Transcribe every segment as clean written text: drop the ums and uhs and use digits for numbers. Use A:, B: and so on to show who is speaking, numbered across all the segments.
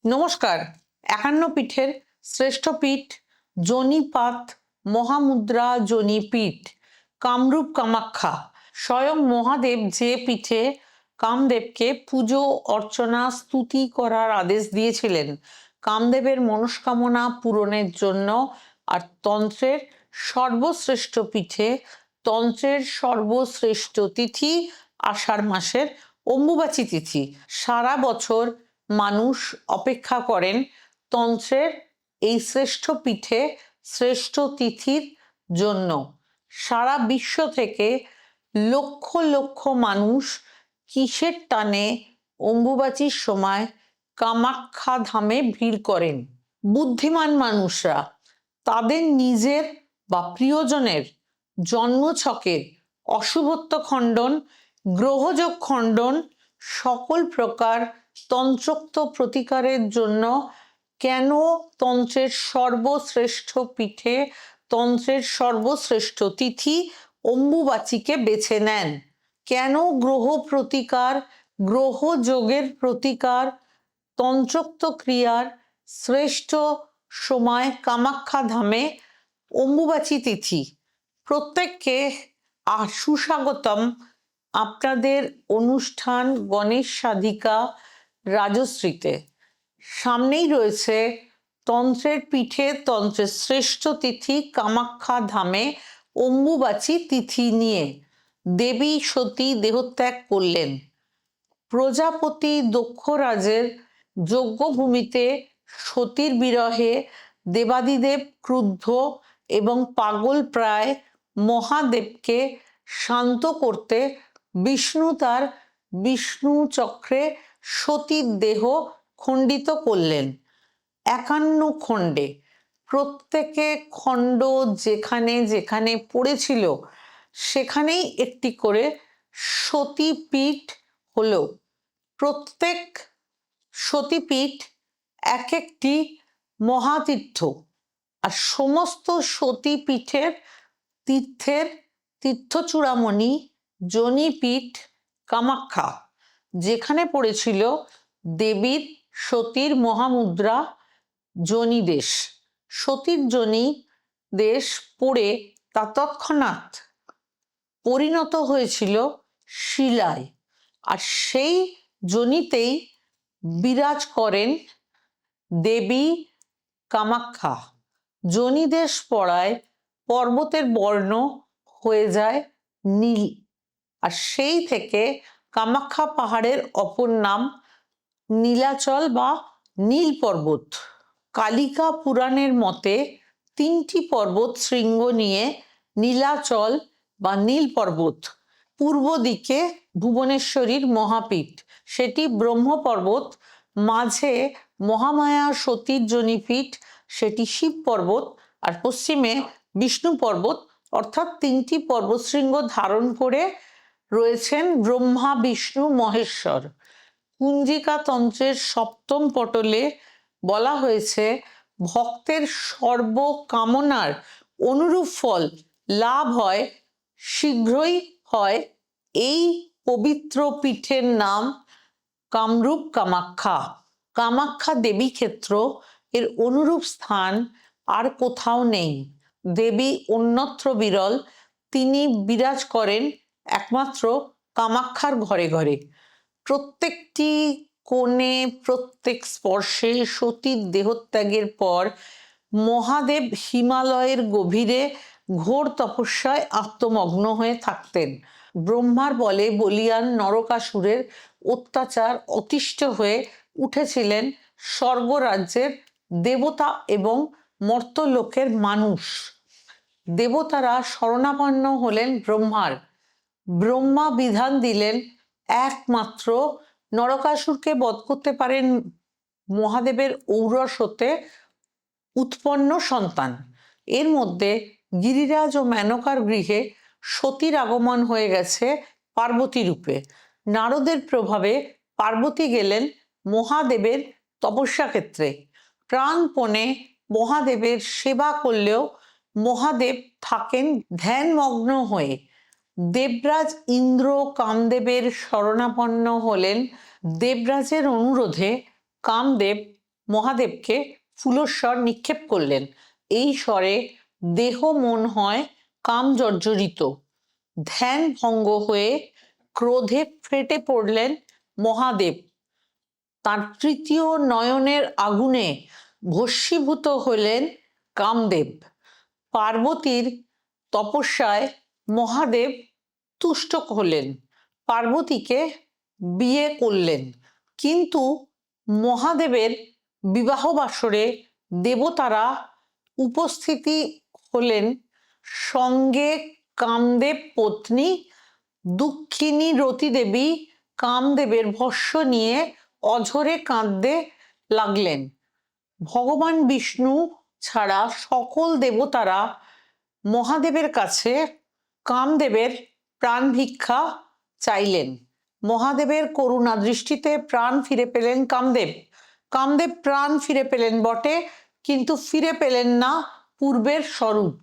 A: নমস্কার। ৫১ পীঠের শ্রেষ্ঠ পীঠ যোনিপাত মহামুদ্রা যোনিপীঠ কামরূপ কামাখ্যা। স্বয়ং মহাদেব যে পীঠে কামদেবকে পুজো অর্চনা স্তুতি করার আদেশ দিয়েছিলেন কামদেবের মনস্কামনা পূরণের জন্য, আর তন্ত্রের সর্বশ্রেষ্ঠ পীঠে তন্ত্রের সর্বশ্রেষ্ঠ তিথি আষাঢ় মাসের অম্বুবাচী তিথি। সারা বছর মানুষ অপেক্ষা করেন তন্ত্রের এই শ্রেষ্ঠ পীঠে শ্রেষ্ঠ তিথির জন্য। সারা বিশ্ব থেকে লক্ষ লক্ষ মানুষ কিসের টানে অম্বুবাচীর সময় কামাখ্যা ধামে ভিড় করেন? বুদ্ধিমান মানুষরা তাদের নিজের বা প্রিয়জনের জন্মছকের অশুভত্ব খণ্ডন, গ্রহযোগ খণ্ডন, সকল প্রকার তন্ত্রোক্ত প্রতিকারের জন্য কেন তন্ত্রের সর্বশ্রেষ্ঠ পীঠে তন্ত্রের সর্বশ্রেষ্ঠ তিথি অম্বুবাচীকে বেছে নেন? কেন গ্রহ প্রতিকার, গ্রহ যোগের প্রতিকার, তন্ত্রোক্ত ক্রিয়ার শ্রেষ্ঠ সময় কামাখ্যা ধামে অম্বুবাচী তিথি? প্রত্যেককে সুস্বাগতম আপনাদের অনুষ্ঠান গণেশ সাধিকা রাজশ্রীতে। সামনেই রয়েছে তন্ত্রের পীঠে তন্ত্রের শ্রেষ্ঠ তিথি কামাখ্যা ধামে অম্বুবাচী তিথি নিয়ে। দেবী সতী দেহত্যাগ করলেন। প্রজাপতি দক্ষরাজের যজ্ঞভূমিতে সতীর বিরহে দেবাদিদেব ক্রুদ্ধ এবং পাগল প্রায় মহাদেবকে শান্ত করতে বিষ্ণু তার বিষ্ণু চক্রে সতীর দেহ খণ্ডিত করলেন ৫১ খণ্ডে। প্রত্যেকে খণ্ড যেখানে যেখানে পড়েছিল সেখানেই একটি করে সতীপীঠ হলো। প্রত্যেক সতীপীঠ এক একটি মহাতীর্থ, আর সমস্ত সতীপীঠের তীর্থের তীর্থচূড়ামণি যোনিপীঠ কামাখ্যা, যেখানে পড়েছিল দেবীর সতীর মহামুদ্রা যোনিদেশ। সতীর যোনি দেশ পড়ে তা তৎক্ষণাৎ পরিণত হয়েছিল শিলায়, আর সেই যোনিতেই বিরাজ করেন দেবী কামাখ্যা। যোনিদেশ পড়ায় পর্বতের বর্ণ হয়ে যায় নীল, আর সেই থেকে কামাখ্যা পাহাড়ের অপর নাম নীলাচল বা নীল পর্বত। কালিকা পুরাণের মতে ৩টি পর্বত শৃঙ্গ নিয়ে নীলাচল বা নীল পর্বত। পূর্ব দিকে ভুবনেশ্বরীর মহাপীঠ, সেটি ব্রহ্ম পর্বত। মাঝে মহামায়া সতীর যোনিপীঠ, সেটি শিব পর্বত। আর পশ্চিমে বিষ্ণু পর্বত, অর্থাৎ ৩টি পর্বতশৃঙ্গ ধারণ করে রয়েছেন ব্রহ্মা বিষ্ণু মহেশ্বর। কুঞ্জিকা তন্ত্রের ৭ম পটলে বলা হয়েছে ভক্তের সর্বকামনার অনুরূপ ফল লাভ হয়, শীঘ্রই হয়। এই পবিত্র পীঠের নাম কামরূপ কামাখ্যা। কামাখ্যা দেবী ক্ষেত্র এর অনুরূপ স্থান আর কোথাও নেই। দেবী অন্যত্র বিরল, তিনি বিরাজ করেন একমাত্র কামাখ্যার ঘরে ঘরে। প্রত্যেকটি কোণে, প্রত্যেক স্পর্শে সতীর দেহত্যাগের পর মহাদেব হিমালয়ের গভীরে ঘোর তপস্যায় আত্মমগ্ন হয়ে থাকতেন। ব্রহ্মার বলে বলিয়ান নরকাসুরের অত্যাচার অতিষ্ঠ হয়ে উঠেছিলেন স্বর্গরাজ্যের দেবতা এবং মর্ত্যলোকের মানুষ। দেবতারা শরণাপন্ন হলেন ব্রহ্মার। ব্রহ্মা বিধান দিলেন একমাত্র নরকাসুরকে বধ করতে পারেন মহাদেবের ঔরস হতে উৎপন্ন সন্তান। এর মধ্যে গিরিরাজ ও মেনকার গৃহে সতীর আগমন হয়ে গেছে পার্বতী রূপে। নারদের প্রভাবে পার্বতী গেলেন মহাদেবের তপস্যা ক্ষেত্রে। প্রাণপণে মহাদেবের সেবা করলেও মহাদেব থাকেন ধ্যানমগ্ন হয়ে। দেবরাজ ইন্দ্র কামদেবের শরণাপন্ন হলেন। দেবরাজের অনুরোধে কামদেব মহাদেবকে ফুলস্বর নিক্ষেপ করলেন। এই স্বরে দেহ মন হয় কাম জর্জরিত। ধ্যান ভঙ্গ হয়ে ক্রোধে ফেটে পড়লেন মহাদেব। তার তৃতীয় নয়নের আগুনে ভস্মীভূত হলেন কামদেব। পার্বতীর তপস্যায় মহাদেব তুষ্ট হলেন, পার্বতীকে বিয়ে করলেন। কিন্তু মহাদেবের বিবাহ বাসরে দেবতারা উপস্থিতি হলেন, সঙ্গে কামদেব পত্নী দুঃখিনী রতি দেবী কামদেবের ভস্য নিয়ে অঝরে কাঁদতে লাগলেন। ভগবান বিষ্ণু ছাড়া সকল দেবতারা মহাদেবের কাছে কামদেবের প্রাণ ভিক্ষা চাইলেন। মহাদেবের করুণা দৃষ্টিতে প্রাণ ফিরে পেলেন কামদেব। কামদেব প্রাণ ফিরে পেলেন বটে, কিন্তু ফিরে পেলেন না পূর্বের স্বরূপ।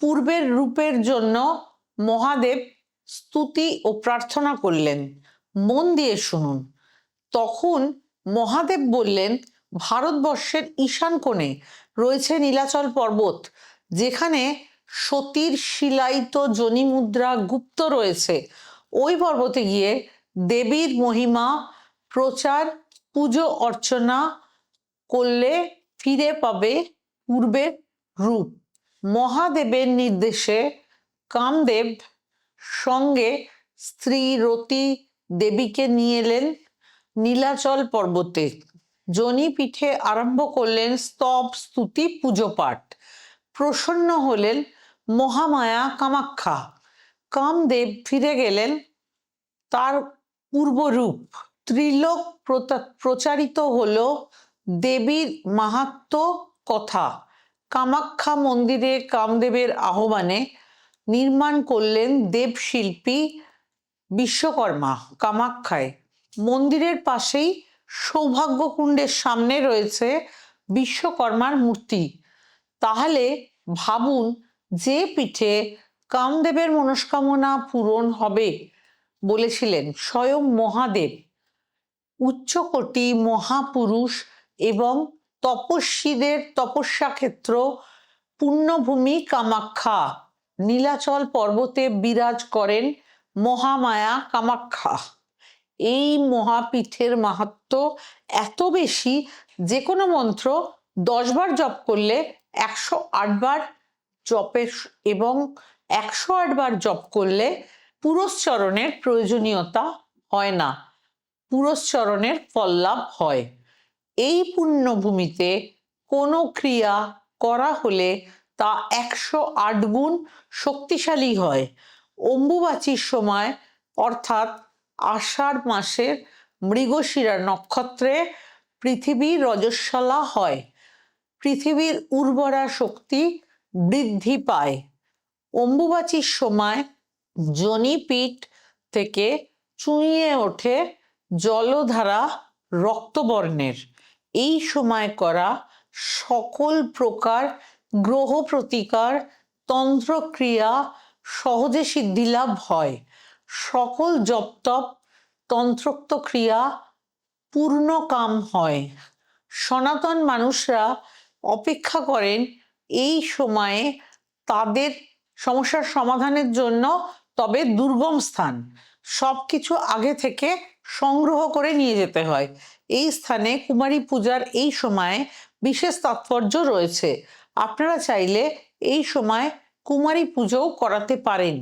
A: পূর্বের রূপের জন্য মহাদেব স্তুতি ও প্রার্থনা করলেন। মন দিয়ে শুনুন। তখন মহাদেব বললেন, ভারতবর্ষের ঈশান কোণে রয়েছে নীলাচল পর্বত, যেখানে সতীর শিলায়িত যোনি মুদ্রা গুপ্ত রয়েছে। ওই পর্বতে গিয়ে দেবীর মহিমা প্রচার, পুজো অর্চনা করলে ফিরে পাবে পূর্বের রূপ। মহাদেবের নির্দেশে কামদেব সঙ্গে স্ত্রী রতি দেবীকে নিয়ে এলেন নীলাচল পর্বতে। যোনি পীঠে আরম্ভ করলেন স্তব স্তুতি পুজো পাঠ। প্রসন্ন হলেন মহামায়া কামাখ্যা। কামদেব ফিরে গেলেন তার পূর্বরূপ। ত্রিলোক প্রচারিত হলো দেবীর মাহাত্ম্য কথা। কামাখ্যা মন্দিরে কামদেবের আহ্বানে নির্মাণ করলেন দেবশিল্পী বিশ্বকর্মা কামাখ্যায়। মন্দিরের পাশেই সৌভাগ্যকুণ্ডের সামনে রয়েছে বিশ্বকর্মার মূর্তি। তাহলে ভাবুন, যে পীঠে কামদেবের মনস্কামনা পূরণ হবে বলেছিলেন স্বয়ং মহাদেব, উচ্চকোটি মহাপুরুষ এবং তপস্বীদের তপস্যা ক্ষেত্র পুণ্যভূমি কামাখ্যা, নীলাচল পর্বতে বিরাজ করেন মহামায়া কামাখ্যা। এই মহাপীঠের মাহাত্ম্য এত বেশি, যে কোনো মন্ত্র 10 বার জপ করলে 108 বার জপের এবং 108 বার জপ করলে পুরস্চরণের প্রয়োজনীয়তা হয় না, পুরস্চরণের ফল লাভ হয়। এই পুণ্যভূমিতে কোনো ক্রিয়া করা হলে তা 108 গুণ শক্তিশালী হয়। অম্বুবাচীর সময় অর্থাৎ আষাঢ় মাসের মৃগশিরা নক্ষত্রে পৃথিবীর রজস্বলা হয়, পৃথিবীর উর্বরা শক্তি বৃদ্ধি পায়। অম্বুবাচীর সময় যোনিপীঠ থেকে চুঁইয়ে ওঠে জলধারা রক্তবর্ণের। এই সময় করা সকল প্রকার গ্রহ প্রতিকার তন্ত্রক্রিয়া সহজে সিদ্ধিলাভ হয়। সকল জপতপ তন্ত্রোক্ত ক্রিয়া পূর্ণ কাম হয়। সনাতন মানুষরা অপেক্ষা করেন এই সময়ে তাদের সমস্যার সমাধানের জন্য, তবে দুর্গম স্থান, সবকিছু আগে থেকে সংগ্রহ করে নিয়ে যেতে হয়। এই স্থানে কুমারী পূজার এই সময়ে বিশেষ তাৎপর্য রয়েছে। আপনারা চাইলে এই সময় কুমারী পুজোও করাতে পারেন।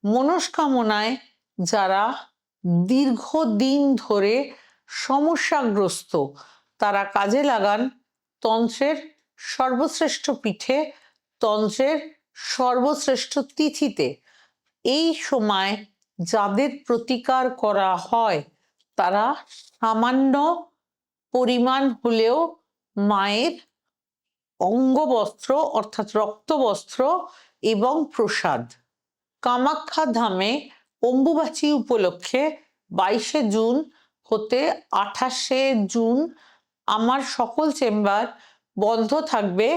A: মনস্কামনায় যারা দীর্ঘদিন ধরে সমস্যাগ্রস্ত, তারা কাজে লাগান তন্ত্রের সর্বশ্রেষ্ঠ পীঠে, তন্ত্রের সর্বশ্রেষ্ঠ তিথিতে। এই সময় যাদের প্রতিকার করা হয়, তারা সামান্য পরিমাণ হলেও মায়ের অঙ্গবস্ত্র অর্থাৎ রক্তবস্ত্র এবং প্রসাদ। কামাখ্যা ধামে অম্বুবাচী উপলক্ষে 22শে জুন হতে 28শে জুন আমার সকল চেম্বার বন্ধ থাকবে।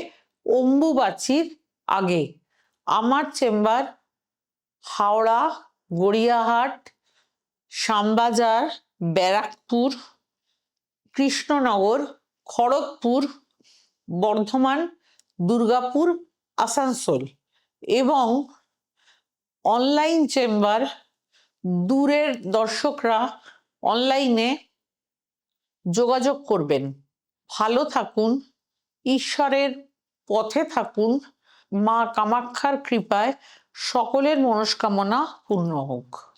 A: অম্বুবাচীর আগে আমার চেম্বার হাওড়া, গড়িয়াহাট, শ্যামবাজার, ব্যারাকপুর, কৃষ্ণনগর, খড়গপুর, বর্ধমান, দুর্গাপুর, আসানসোল এবং অনলাইন চেম্বার। দূরের দর্শকরা অনলাইনে যোগাযোগ করবেন। ভালো থাকুন, ঈশ্বরের পথে থাকুন। মা কামাক্ষার কৃপায় সকলের মনস্কামনা পূর্ণ হোক।